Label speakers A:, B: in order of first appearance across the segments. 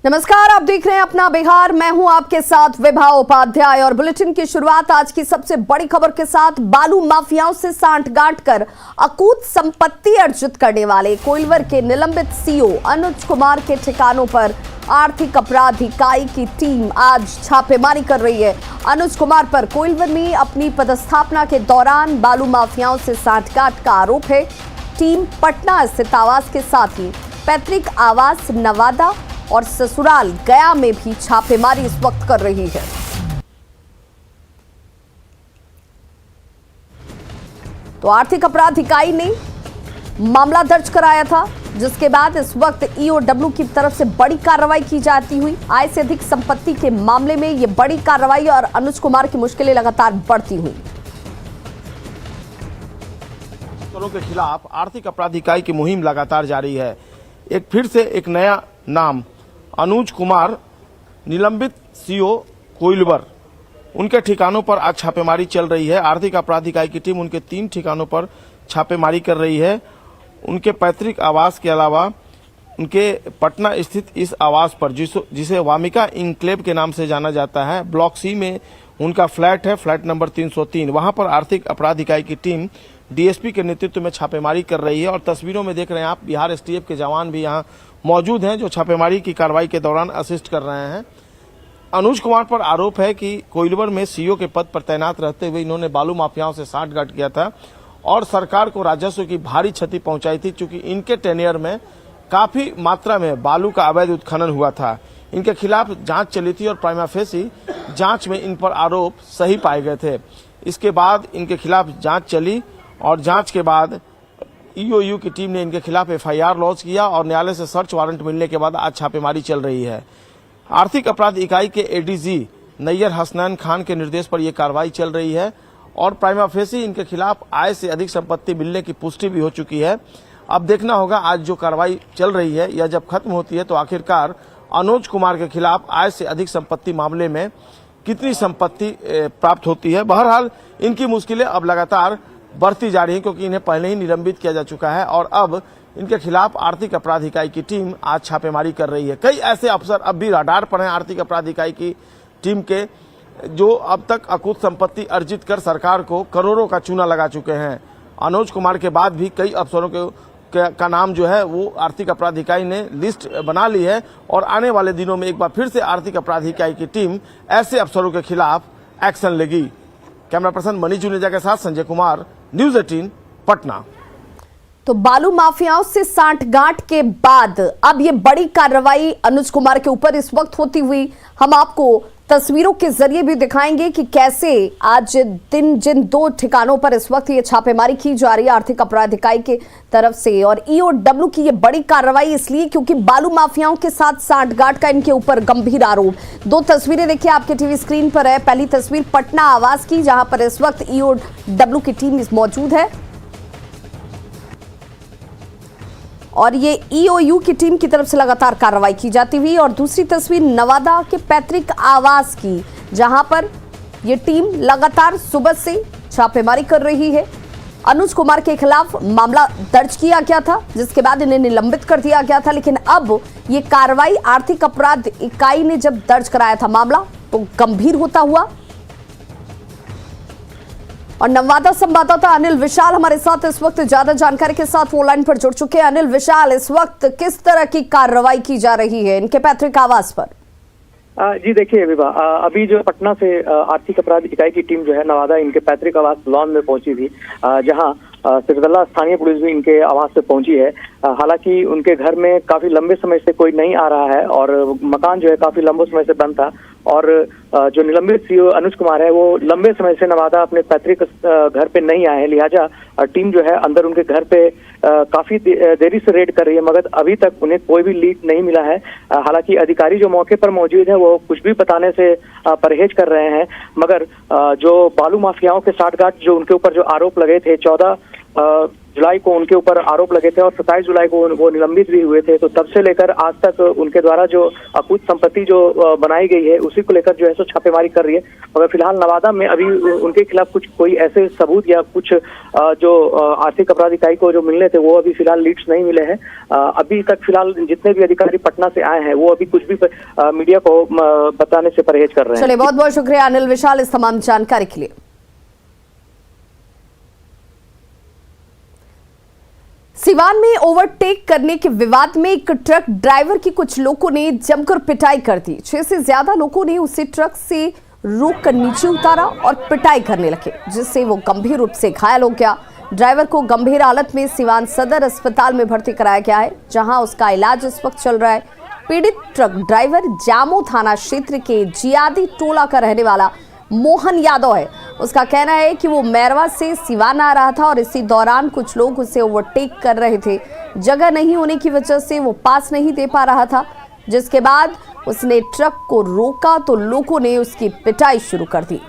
A: नमस्कार, आप देख रहे हैं अपना बिहार। मैं हूं आपके साथ विभा उपाध्याय और बुलेटिन की शुरुआत आज की सबसे बड़ी खबर के साथ। बालू माफियाओं से सांठगांठ कर अकूत संपत्ति अर्जित करने वाले कोइलवर के निलंबित सीओ अनुज कुमार के ठिकानों पर आर्थिक अपराध इकाई की टीम आज छापेमारी कर रही है। अनुज कुमार पर कोइलवर में अपनी पदस्थापना के दौरान बालू माफियाओं से सांठगांठ का आरोप है। टीम पटना स्थित आवास के साथ ही पैतृक आवास नवादा और ससुराल गया में भी छापेमारी इस वक्त कर रही है। तो आर्थिक अपराध इकाई ने मामला दर्ज कराया था, जिसके बाद इस वक्त ईओडब्ल्यू की तरफ से बड़ी कार्रवाई की जाती हुई। आय से अधिक संपत्ति के मामले में यह बड़ी कार्रवाई और अनुज कुमार की मुश्किलें लगातार बढ़ती हुई।
B: के खिलाफ आर्थिक अपराध इकाई की मुहिम लगातार जारी है। फिर से एक नया नाम अनुज कुमार, निलंबित सीओ कोइलवर, उनके ठिकानों पर आज छापेमारी चल रही है। आर्थिक अपराध इकाई की टीम उनके 3 ठिकानों पर छापेमारी कर रही है। उनके पैतृक आवास के अलावा उनके पटना स्थित इस आवास पर जिसे वामिका इंक्लेव के नाम से जाना जाता है, ब्लॉक सी में उनका फ्लैट है, फ्लैट नंबर 303। वहां पर आर्थिक अपराध इकाई की टीम डीएसपी के नेतृत्व में छापेमारी कर रही है। और तस्वीरों में देख रहे हैं आप, बिहार एसटीएफ के जवान भी यहां मौजूद हैं जो छापेमारी की कार्रवाई के दौरान असिस्ट कर रहे हैं। अनुज कुमार पर आरोप है कि कोइलवर में सीओ के पद पर तैनात रहते हुए इन्होंने बालू माफियाओं से सांठगांठ किया था और सरकार को राजस्व की भारी क्षति पहुंचाई थी, क्योंकि इनके टेनियर में काफी मात्रा में बालू का अवैध उत्खनन हुआ था। इनके खिलाफ जांच चली थी और प्राइमा फेसी जांच में इन पर आरोप सही पाए गए थे। इसके बाद इनके खिलाफ जांच चली और जांच के बाद ईओयू की टीम ने इनके खिलाफ एफआईआर लॉन्च किया और न्यायालय से सर्च वारंट मिलने के बाद आज छापेमारी चल रही है। आर्थिक अपराध इकाई के एडीजी नैयर हसनैन खान के निर्देश पर यह कार्रवाई चल रही है और प्राइमा फेसी इनके खिलाफ आय से अधिक संपत्ति मिलने की पुष्टि भी हो चुकी है। अब देखना होगा आज जो कार्रवाई चल रही है या जब खत्म होती है तो आखिरकार अनुज कुमार के खिलाफ आय से अधिक संपत्ति मामले में कितनी संपत्ति प्राप्त होती है। बहरहाल इनकी मुश्किलें अब लगातार बढ़ती जा रही है, क्योंकि इन्हें पहले ही निलंबित किया जा चुका है और अब इनके खिलाफ आर्थिक अपराध इकाई की टीम आज छापेमारी कर रही है। कई ऐसे अफसर अब भी रडार पर हैं आर्थिक अपराध इकाई की टीम के, जो अब तक अकूत संपत्ति अर्जित कर सरकार को करोड़ों का चूना लगा चुके हैं। अनुज कुमार के बाद भी कई अफसरों का नाम जो है वो आर्थिक अपराध इकाई ने लिस्ट बना ली है और आने वाले दिनों में एक बार फिर से आर्थिक अपराध इकाई की टीम ऐसे अफसरों के खिलाफ एक्शन लेगी। कैमरा पर्सन मनीष जुनेजा के साथ संजय कुमार, न्यूज़ 18 पटना।
A: तो बालू माफियाओं से सांठगांठ के बाद अब ये बड़ी कार्रवाई अनुज कुमार के ऊपर इस वक्त होती हुई हम आपको तस्वीरों के जरिए भी दिखाएंगे कि कैसे आज जिन 2 ठिकानों पर इस वक्त ये छापेमारी की जा रही है आर्थिक अपराध इकाई की तरफ से। और ईओडब्ल्यू की ये बड़ी कार्रवाई इसलिए क्योंकि बालू माफियाओं के साथ सांठगांठ का इनके ऊपर गंभीर आरोप। 2 तस्वीरें देखिए आपके टीवी स्क्रीन पर है। पहली तस्वीर पटना आवास की, जहां पर इस वक्त ईओडब्ल्यू की टीम मौजूद है और ये ईओयू की टीम की तरफ से लगातार कार्रवाई की जाती हुई। और दूसरी तस्वीर नवादा के पैतृक आवास की, जहां पर ये टीम लगातार सुबह से छापेमारी कर रही है। अनुज कुमार के खिलाफ मामला दर्ज किया गया था, जिसके बाद इन्हें निलंबित कर दिया गया था, लेकिन अब ये कार्रवाई आर्थिक अपराध इकाई ने जब दर्ज कराया था मामला तो गंभीर होता हुआ। और नवादा संवाददाता अनिल विशाल हमारे साथ इस वक्त ज्यादा जानकारी के साथ वो लाइन पर जुड़ चुके हैं। अनिल विशाल, इस वक्त किस तरह की कार्रवाई की जा रही है इनके पैतृक आवास पर?
C: जी देखिए विभा, अभी जो पटना से आर्थिक अपराध इकाई की टीम जो है नवादा इनके पैतृक आवास लॉन में पहुंची थी, जहां सिरदल्ला स्थानीय पुलिस भी इनके आवास पे पहुंची है। हालांकि उनके घर में काफी लंबे समय से कोई नहीं आ रहा है और मकान जो है काफी लंबे समय से बंद था और जो निलंबित सीओ अनुज कुमार है वो लंबे समय से नवादा अपने पैतृक घर पे नहीं आए हैं। लिहाजा टीम जो है अंदर उनके घर पे काफी देरी से रेड कर रही है, मगर अभी तक उन्हें कोई भी लीड नहीं मिला है। हालांकि अधिकारी जो मौके पर मौजूद है वो कुछ भी बताने से परहेज कर रहे हैं, मगर जो बालू माफियाओं के सांठगांठ जो उनके ऊपर जो आरोप लगे थे जुलाई को उनके ऊपर आरोप लगे थे और 27 जुलाई को वो निलंबित भी हुए थे। तो तब से लेकर आज तक उनके द्वारा जो अकूत संपत्ति जो बनाई गई है उसी को लेकर जो है सो छापेमारी कर रही है। मगर फिलहाल नवादा में अभी उनके खिलाफ कुछ कोई ऐसे सबूत या कुछ जो आर्थिक अपराध इकाई को जो मिलने थे वो अभी फिलहाल लीड्स नहीं मिले हैं। अभी तक फिलहाल जितने भी अधिकारी पटना से आए हैं वो अभी कुछ भी मीडिया को बताने से परहेज कर रहे हैं।
A: चलिए, बहुत बहुत शुक्रिया अनिल विशाल इस तमाम जानकारी के लिए। सिवान में ओवरटेक करने के विवाद में एक ट्रक ड्राइवर की कुछ लोगों ने जमकर पिटाई कर दी। 6 से ज्यादा लोगों ने उसे ट्रक से रोककर नीचे उतारा और पिटाई करने लगे, जिससे वो गंभीर रूप से घायल हो गया। ड्राइवर को गंभीर हालत में सिवान सदर अस्पताल में भर्ती कराया गया है, जहां उसका इलाज इस वक्त चल रहा है। पीड़ित ट्रक ड्राइवर जामो थाना क्षेत्र के जियादी टोला का रहने वाला मोहन यादव है। उसका कहना है कि वो मैरवा से सिवान आ रहा था और इसी दौरान कुछ लोग उसे ओवरटेक कर रहे थे। जगह नहीं होने की वजह से वो पास नहीं दे पा रहा था, जिसके बाद उसने ट्रक को रोका तो लोगों ने उसकी पिटाई शुरू कर दी।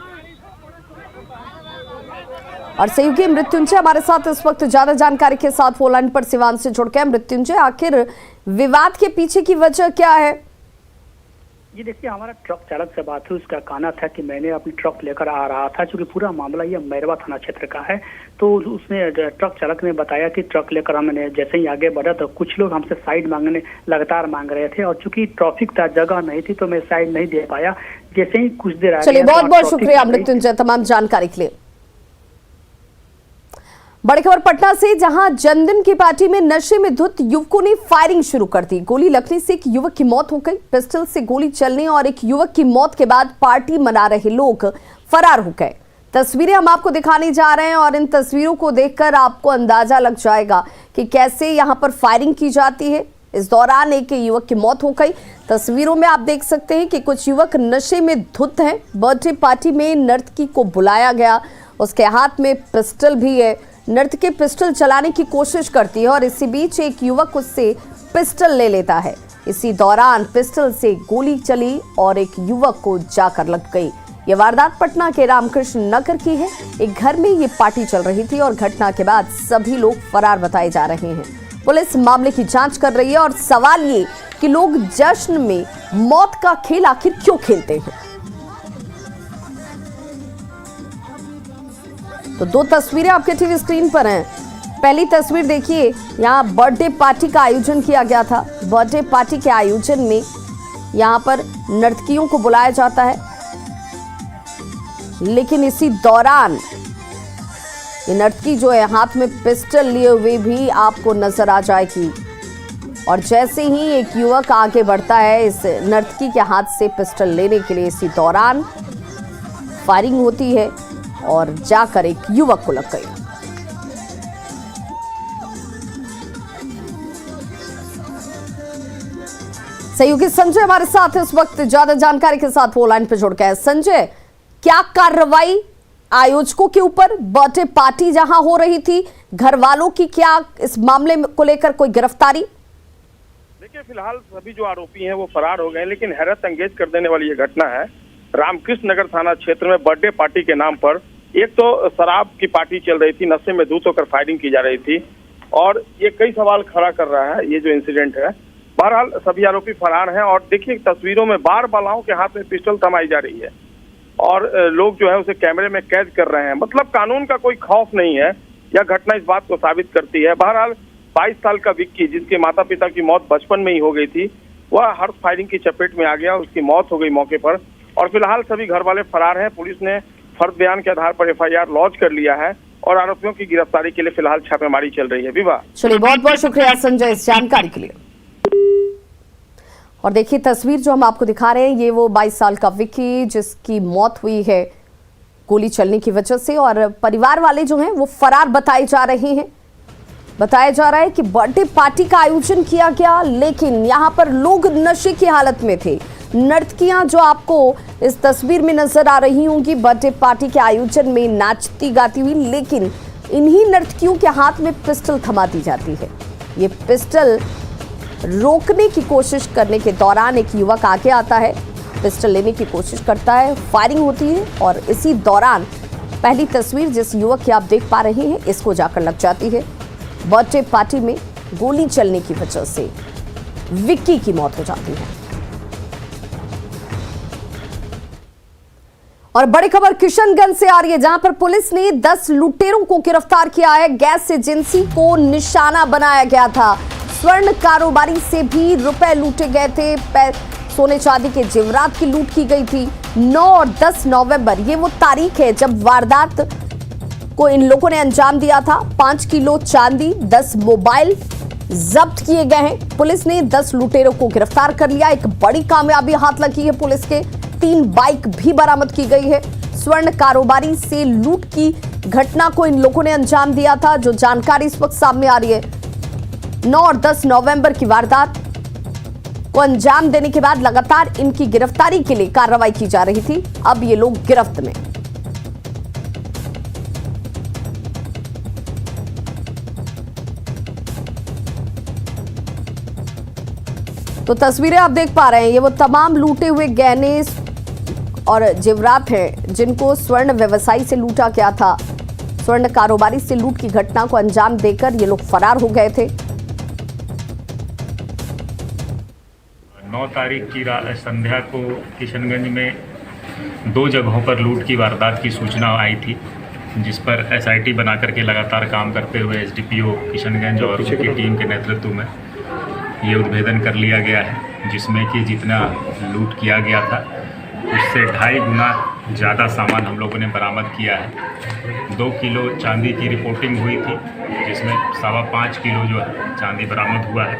A: और सहयोगी मृत्युंजय हमारे साथ इस वक्त ज्यादा जानकारी के साथ फोन लाइन पर सिवान से जुड़ गए। मृत्युंजय, आखिर विवाद के पीछे की वजह क्या है?
D: ये देखिए, हमारा ट्रक चालक से बात हुई। उसका कहना था कि मैंने अपनी ट्रक लेकर आ रहा था, क्योंकि पूरा मामला ये मैरवा थाना क्षेत्र का है। तो उसने ट्रक चालक ने बताया कि ट्रक लेकर हमने जैसे ही आगे बढ़ा तो कुछ लोग हमसे साइड मांगने लगातार मांग रहे थे, और चूंकि ट्रैफिक था, जगह नहीं थी, तो मैं साइड नहीं दे पाया। जैसे ही कुछ देर
A: चलिए, बहुत बहुत शुक्रिया मृत्युंजय तमाम जानकारी के लिए। बड़ी खबर पटना से, जहां जन्मदिन की पार्टी में नशे में धुत युवकों ने फायरिंग शुरू कर दी। गोली लगने से एक युवक की मौत हो गई। पिस्टल से गोली चलने और एक युवक की मौत के बाद पार्टी मना रहे लोग फरार हो गए। तस्वीरें हम आपको दिखाने जा रहे हैं और इन तस्वीरों को देखकर आपको अंदाजा लग जाएगा कि कैसे यहां पर फायरिंग की जाती है। इस दौरान एक युवक की मौत हो गई। तस्वीरों में आप देख सकते हैं कि कुछ युवक नशे में धुत हैं। बर्थडे पार्टी में नर्तकी को बुलाया गया, उसके हाथ में पिस्टल भी है। नर्तकी पिस्टल चलाने की कोशिश करती है और इसी बीच एक युवक उससे पिस्टल ले लेता है। इसी दौरान पिस्टल से गोली चली और एक युवक को जाकर लग गई। ये वारदात पटना के रामकृष्ण नगर की है। एक घर में ये पार्टी चल रही थी और घटना के बाद सभी लोग फरार बताए जा रहे हैं। पुलिस मामले की जांच कर रही है और सवाल ये कि लोग जश्न में मौत का खेल आखिर क्यों खेलते हैं। तो 2 तस्वीरें आपके टीवी स्क्रीन पर हैं। पहली तस्वीर देखिए, यहाँ बर्थडे पार्टी का आयोजन किया गया था। बर्थडे पार्टी के आयोजन में यहाँ पर नर्तकियों को बुलाया जाता है, लेकिन इसी दौरान ये नर्तकी जो है हाथ में पिस्टल लिए हुए भी आपको नजर आ जाएगी। और जैसे ही एक युवक आगे बढ़ता है इस नर्तकी के हाथ से पिस्टल लेने के लिए, इसी दौरान फायरिंग होती है और जाकर एक युवक को लग गई। सहयोगी संजय हमारे साथ इस वक्त ज्यादा जानकारी के साथ वो लाइन पर जुड़ गए। संजय, क्या कार्रवाई आयोजकों के ऊपर? बर्थडे पार्टी जहां हो रही थी, घर वालों की क्या इस मामले को लेकर कोई गिरफ्तारी?
B: देखिए, फिलहाल सभी जो आरोपी हैं वो फरार हो गए, लेकिन हैरत अंगेज कर देने वाली ये घटना है। रामकृष्ण नगर थाना क्षेत्र में बर्थडे पार्टी के नाम पर एक तो शराब की पार्टी चल रही थी, नशे में धुत होकर फायरिंग की जा रही थी, और ये कई सवाल खड़ा कर रहा है ये जो इंसिडेंट है। बहरहाल सभी आरोपी फरार हैं और देखिए तस्वीरों में बार बालाओं के हाथ में पिस्टल थमाई जा रही है और लोग जो है उसे कैमरे में कैद कर रहे हैं। मतलब कानून का कोई खौफ नहीं है। यह घटना इस बात को साबित करती है। बहरहाल 22 साल का विक्की, जिसके माता पिता की मौत बचपन में ही हो गई थी, वह हर्ष फायरिंग की चपेट में आ गया, उसकी मौत हो गई मौके पर। और फिलहाल सभी घर वाले फरार हैं। पुलिस ने फर्द बयान के आधार पर FIR लॉन्च कर लिया है और आरोपियों की गिरफ्तारी के लिए फिलहाल छापेमारी चल रही है। विवाह,
A: चलिए, बहुत बहुत शुक्रिया संजय इस जानकारी के लिए। और देखिए तस्वीर जो हम आपको दिखा रहे हैं, ये वो 22 साल का विक्की जिसकी मौत हुई है गोली चलने की वजह से, और परिवार वाले जो हैं वो फरार बताए जा रहे हैं। बताया जा रहा है कि बर्थडे पार्टी का आयोजन किया गया, लेकिन यहाँ पर लोग नशे की हालत में थे। नर्तकियां जो आपको इस तस्वीर में नजर आ रही होंगी बर्थडे पार्टी के आयोजन में नाचती गाती हुई, लेकिन इन्हीं नर्तकियों के हाथ में पिस्टल थमा दी जाती है। ये पिस्टल रोकने की कोशिश करने के दौरान एक युवक आगे आता है, पिस्टल लेने की कोशिश करता है, फायरिंग होती है और इसी दौरान पहली तस्वीर जिस युवक की आप देख पा रहे हैं इसको जाकर लग जाती है। बर्थडे पार्टी में गोली चलने की वजह से विक्की की मौत हो जाती है। और बड़ी खबर किशनगंज से आ रही है, जहां पर पुलिस ने 10 लुटेरों को गिरफ्तार किया है। गैस एजेंसी को निशाना बनाया गया था। स्वर्ण कारोबारी से भी रुपए लूटे गए थे। सोने चांदी के जेवरात की लूट की गई थी। 9 और 10 नवंबर ये वो तारीख है जब वारदात को इन लोगों ने अंजाम दिया था। 5 किलो चांदी, 10 मोबाइल जब्त किए गए हैं। पुलिस ने 10 लुटेरों को गिरफ्तार कर लिया। एक बड़ी कामयाबी हाथ लगी है पुलिस के। 3 बाइक भी बरामद की गई है। स्वर्ण कारोबारी से लूट की घटना को इन लोगों ने अंजाम दिया था, जो जानकारी इस वक्त सामने आ रही है। 9 और 10 नवंबर की वारदात को अंजाम देने के बाद लगातार इनकी गिरफ्तारी के लिए कार्रवाई की जा रही थी। अब ये लोग गिरफ्त में। तो तस्वीरें आप देख पा रहे हैं, ये वो तमाम लूटे हुए गहने और जेवरात हैं जिनको स्वर्ण व्यवसायी से लूटा गया था। स्वर्ण कारोबारी से लूट की घटना को अंजाम देकर ये लोग फरार हो गए थे।
E: 9 तारीख की संध्या को किशनगंज में 2 जगहों पर लूट की वारदात की सूचना आई थी, जिस पर एसआईटी बना करके लगातार काम करते हुए एसडीपीओ किशनगंज और उनकी टीम के नेतृत्व में ये उद्भेदन कर लिया गया है, जिसमें कि जितना लूट किया गया था उससे 2.5 गुना ज़्यादा सामान हम लोगों ने बरामद किया है। 2 किलो चांदी की रिपोर्टिंग हुई थी, जिसमें 5.25 किलो जो है चांदी बरामद हुआ है।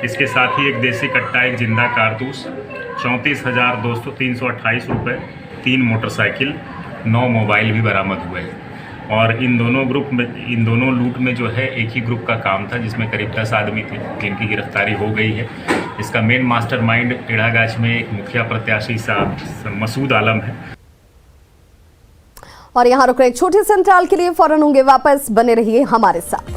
E: इसके साथ ही एक देसी कट्टा, एक जिंदा कारतूस, 34,328 रुपये, 3 मोटरसाइकिल, 9 मोबाइल भी बरामद हुए। और इन दोनों लूट में जो है एक ही ग्रुप का काम था, जिसमें करीब 10 आदमी थे जिनकी गिरफ्तारी हो गई है। इसका मेन मास्टरमाइंड टेढ़ागाछ में एक मुखिया प्रत्याशी साहब मसूद आलम है।
A: और यहां रुक रहे एक छोटे से अंतराल के लिए, फौरन होंगे वापस, बने रहिए हमारे साथ।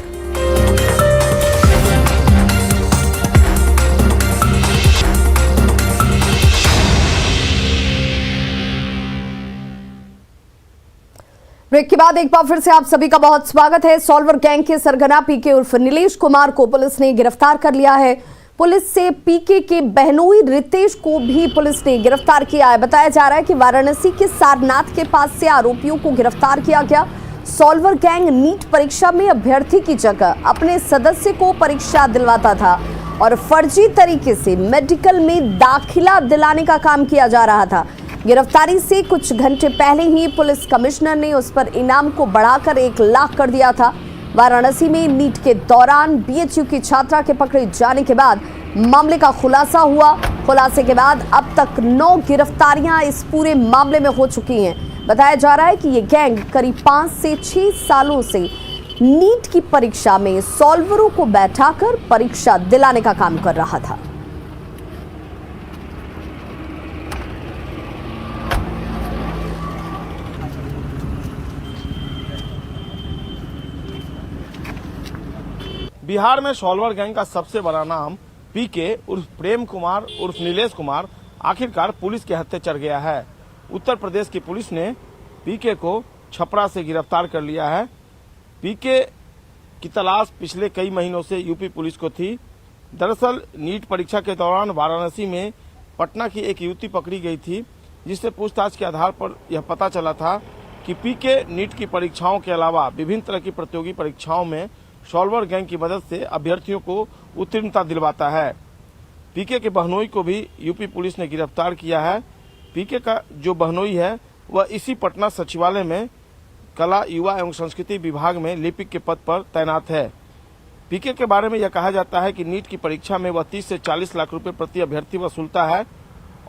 A: ब्रेक के बाद एक बार फिर से आप सभी का बहुत स्वागत है। सॉल्वर गैंग के सरगना पीके उर्फ नीलेश कुमार को पुलिस ने गिरफ्तार कर लिया है। पुलिस से पीके के बहनोई रितेश को भी पुलिस ने गिरफ्तार किया है। बताया जा रहा है कि वाराणसी के सारनाथ के पास से आरोपियों को गिरफ्तार किया गया। सॉल्वर गैंग नीट परीक्षा में अभ्यर्थी की जगह अपने सदस्य को परीक्षा दिलवाता था और फर्जी तरीके से मेडिकल में दाखिला दिलाने का काम किया जा रहा था। गिरफ्तारी से कुछ घंटे पहले ही पुलिस कमिश्नर ने उस पर इनाम को बढ़ाकर 1 लाख कर दिया था। वाराणसी में नीट के दौरान बीएचयू की छात्रा के पकड़े जाने के बाद मामले का खुलासा हुआ। खुलासे के बाद अब तक 9 गिरफ्तारियां इस पूरे मामले में हो चुकी हैं। बताया जा रहा है कि ये गैंग करीब 5 से 6 सालों से नीट की परीक्षा में सॉल्वरों को बैठाकर परीक्षा दिलाने का काम कर रहा था।
B: बिहार में सॉल्वर गैंग का सबसे बड़ा नाम पीके उर्फ प्रेम कुमार उर्फ नीलेश कुमार आखिरकार पुलिस के हत्थे चढ़ गया है। उत्तर प्रदेश की पुलिस ने पीके को छपरा से गिरफ्तार कर लिया है। पीके की तलाश पिछले कई महीनों से यूपी पुलिस को थी। दरअसल नीट परीक्षा के दौरान वाराणसी में पटना की एक युवती पकड़ी गई थी, जिससे पूछताछ के आधार पर यह पता चला था कि पीके नीट की परीक्षाओं के अलावा विभिन्न तरह की प्रतियोगी परीक्षाओं में सॉल्वर गैंग की मदद से अभ्यर्थियों को उत्तीर्णता दिलवाता है। पीके के बहनोई को भी यूपी पुलिस ने गिरफ्तार किया है। पीके का जो बहनोई है वह इसी पटना सचिवालय में कला, युवा एवं संस्कृति विभाग में लिपिक के पद पर तैनात है। पीके के बारे में यह कहा जाता है कि नीट की परीक्षा में वह 30 से 40 लाख रुपए प्रति अभ्यर्थी वसूलता है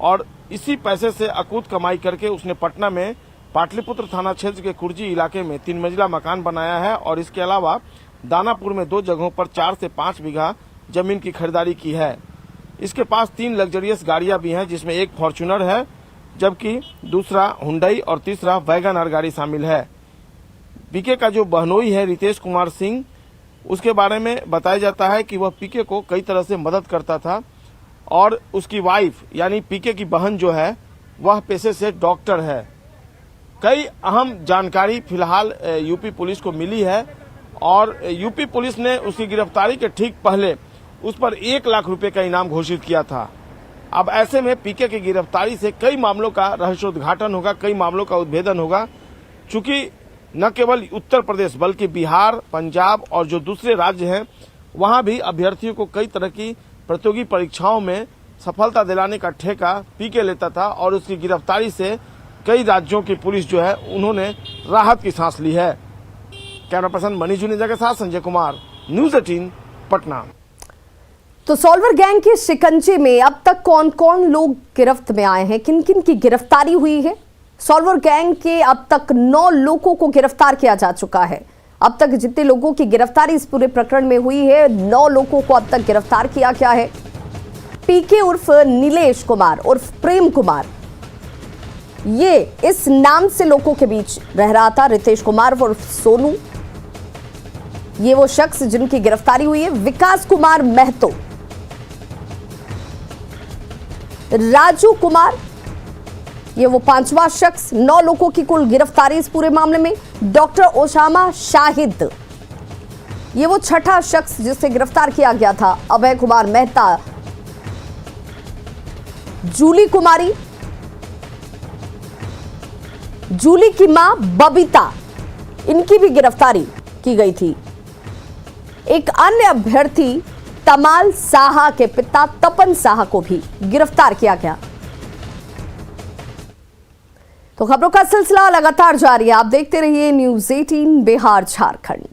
B: और इसी पैसे से अकूत कमाई करके उसने पटना में पाटलिपुत्र थाना क्षेत्र के कुर्जी इलाके में 3 मंजिला मकान बनाया है और इसके अलावा दानापुर में 2 जगहों पर 4 से 5 बीघा जमीन की खरीदारी की है। इसके पास 3 लग्जरियस गाड़ियां भी हैं, जिसमें एक फॉर्च्यूनर है, जबकि दूसरा हुंडई और तीसरा वैगन आर गाड़ी शामिल है। पीके का जो बहनोई है रितेश कुमार सिंह, उसके बारे में बताया जाता है कि वह पीके को कई तरह से मदद करता था और उसकी वाइफ यानी पीके की बहन जो है वह पेशे से डॉक्टर है। कई अहम जानकारी फिलहाल यूपी पुलिस को मिली है और यूपी पुलिस ने उसकी गिरफ्तारी के ठीक पहले उस पर 1 लाख रुपए का इनाम घोषित किया था। अब ऐसे में पीके की गिरफ्तारी से कई मामलों का रहस्योद्घाटन होगा, कई मामलों का उद्भेदन होगा। चूंकि न केवल उत्तर प्रदेश बल्कि बिहार, पंजाब और जो दूसरे राज्य हैं वहां भी अभ्यर्थियों को कई तरह की प्रतियोगी परीक्षाओं में सफलता दिलाने का ठेका पीके लेता था और उसकी गिरफ्तारी से कई राज्यों की पुलिस जो है उन्होंने राहत की सांस ली है। कैमरा पर्सन मनीष जुनेजा के साथ संजय कुमार, न्यूज़ 18 पटना।
A: तो सॉल्वर गैंग के शिकंजे में अब तक कौन कौन लोग गिरफ्त में आए हैं, किन किन की गिरफ्तारी हुई है? सॉल्वर गैंग के अब तक 9 लोगों को गिरफ्तार किया जा चुका है। अब तक जितने लोगों की गिरफ्तारी इस पूरे प्रकरण में हुई है, 9 लोगों को अब तक गिरफ्तार किया गया है। पीके उर्फ नीलेश कुमार उर्फ प्रेम कुमार, ये इस नाम से लोगों के बीच रह रहा था। रितेश कुमार उर्फ सोनू, ये वो शख्स जिनकी गिरफ्तारी हुई है। विकास कुमार महतो, राजू कुमार, ये वो 5वां शख्स। 9 लोगों की कुल गिरफ्तारी इस पूरे मामले में। डॉक्टर ओसामा शाहिद, ये वो 6ठा शख्स जिसे गिरफ्तार किया गया था। अभय कुमार मेहता, जूली कुमारी, जूली की मां बबीता, इनकी भी गिरफ्तारी की गई थी। एक अन्य अभ्यर्थी तमाल साहा के पिता तपन साहा को भी गिरफ्तार किया गया। तो खबरों का सिलसिला लगातार जारी है। आप देखते रहिए न्यूज़ 18 बिहार झारखंड।